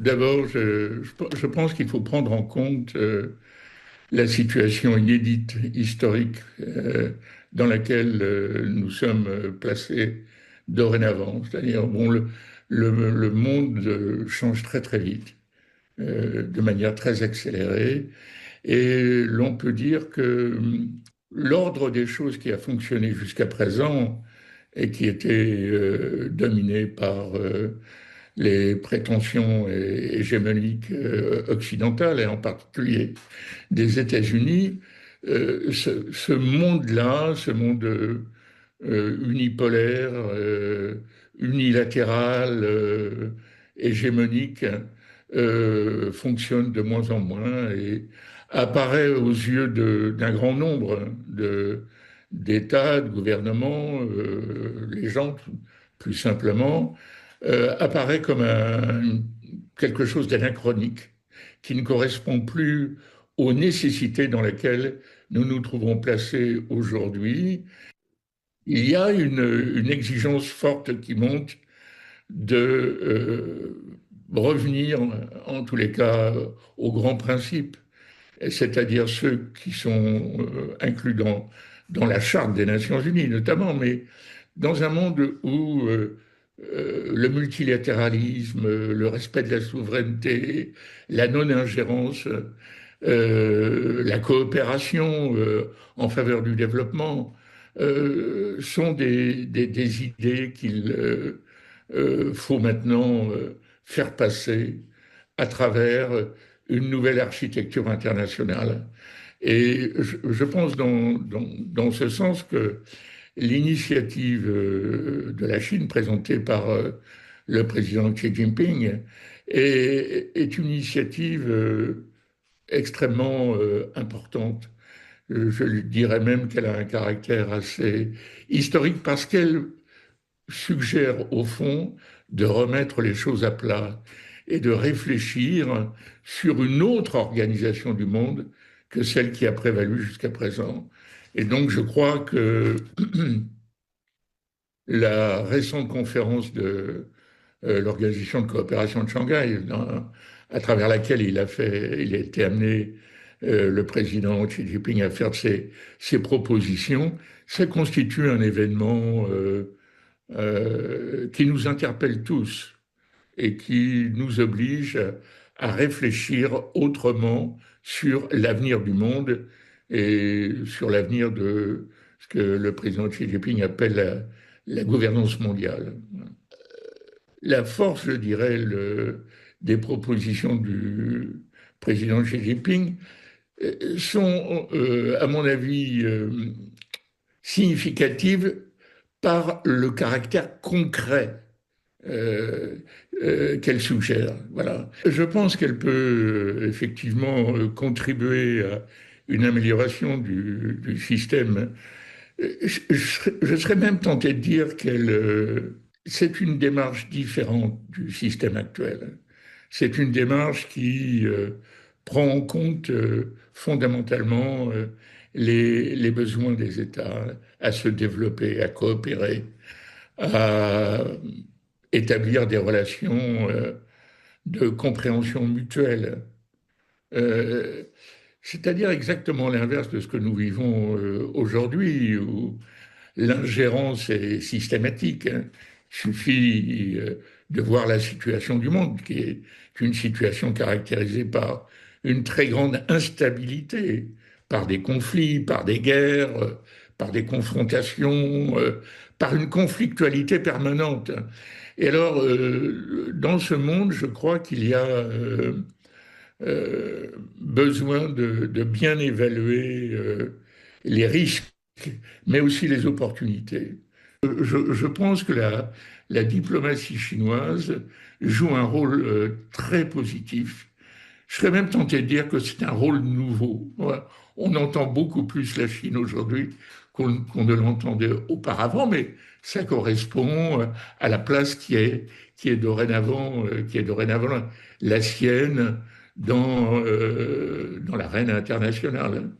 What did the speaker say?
D'abord, je pense qu'il faut prendre en compte la situation inédite, historique, dans laquelle nous sommes placés dorénavant. C'est-à-dire, bon, le monde change très très vite, de manière très accélérée, et l'on peut dire que l'ordre des choses qui a fonctionné jusqu'à présent et qui était dominé par les prétentions hégémoniques occidentales, et en particulier des États-Unis, ce monde-là, ce monde unipolaire, unilatéral, hégémonique, fonctionne de moins en moins et apparaît aux yeux d'un grand nombre d'États, de gouvernements, les gens plus simplement, apparaît comme quelque chose d'anachronique qui ne correspond plus aux nécessités dans lesquelles nous nous trouvons placés aujourd'hui. Il y a une exigence forte qui monte de revenir, en tous les cas, aux grands principes, c'est-à-dire ceux qui sont inclus dans la Charte des Nations Unies notamment, mais dans un monde où le multilatéralisme, le respect de la souveraineté, la non-ingérence, la coopération en faveur du développement sont des idées qu'il faut maintenant faire passer à travers une nouvelle architecture internationale. Et je pense dans ce sens que l'initiative de la Chine présentée par le président Xi Jinping est une initiative extrêmement importante. Je lui dirais même qu'elle a un caractère assez historique parce qu'elle suggère au fond de remettre les choses à plat et de réfléchir sur une autre organisation du monde que celle qui a prévalu jusqu'à présent. Et donc je crois que la récente conférence de l'Organisation de coopération de Shanghai, à travers laquelle il a été amené, le président Xi Jinping, à faire ses propositions, ça constitue un événement qui nous interpelle tous et qui nous oblige à réfléchir autrement sur l'avenir du monde et sur l'avenir de ce que le président Xi Jinping appelle la gouvernance mondiale. La force, je dirais, des propositions du président Xi Jinping sont, à mon avis, significatives par le caractère concret qu'elle suggère. Voilà. Je pense qu'elle peut effectivement contribuer à une amélioration du système. Je serais même tenté de dire qu'elle, c'est une démarche différente du système actuel. C'est une démarche qui prend en compte fondamentalement les besoins des États à se développer, à coopérer, à établir des relations de compréhension mutuelle. Euh, C'est-à-dire exactement l'inverse de ce que nous vivons aujourd'hui, où l'ingérence est systématique, hein. Il suffit de voir la situation du monde, qui est une situation caractérisée par une très grande instabilité, par des conflits, par des guerres, par des confrontations, par une conflictualité permanente. Et alors, dans ce monde, je crois qu'il y a besoin de bien évaluer les risques, mais aussi les opportunités. Je pense que la diplomatie chinoise joue un rôle très positif. Je serais même tenté de dire que c'est un rôle nouveau. Ouais. On entend beaucoup plus la Chine aujourd'hui qu'on ne l'entendait auparavant, mais ça correspond à la place qui est dorénavant la sienne dans l'arène internationale.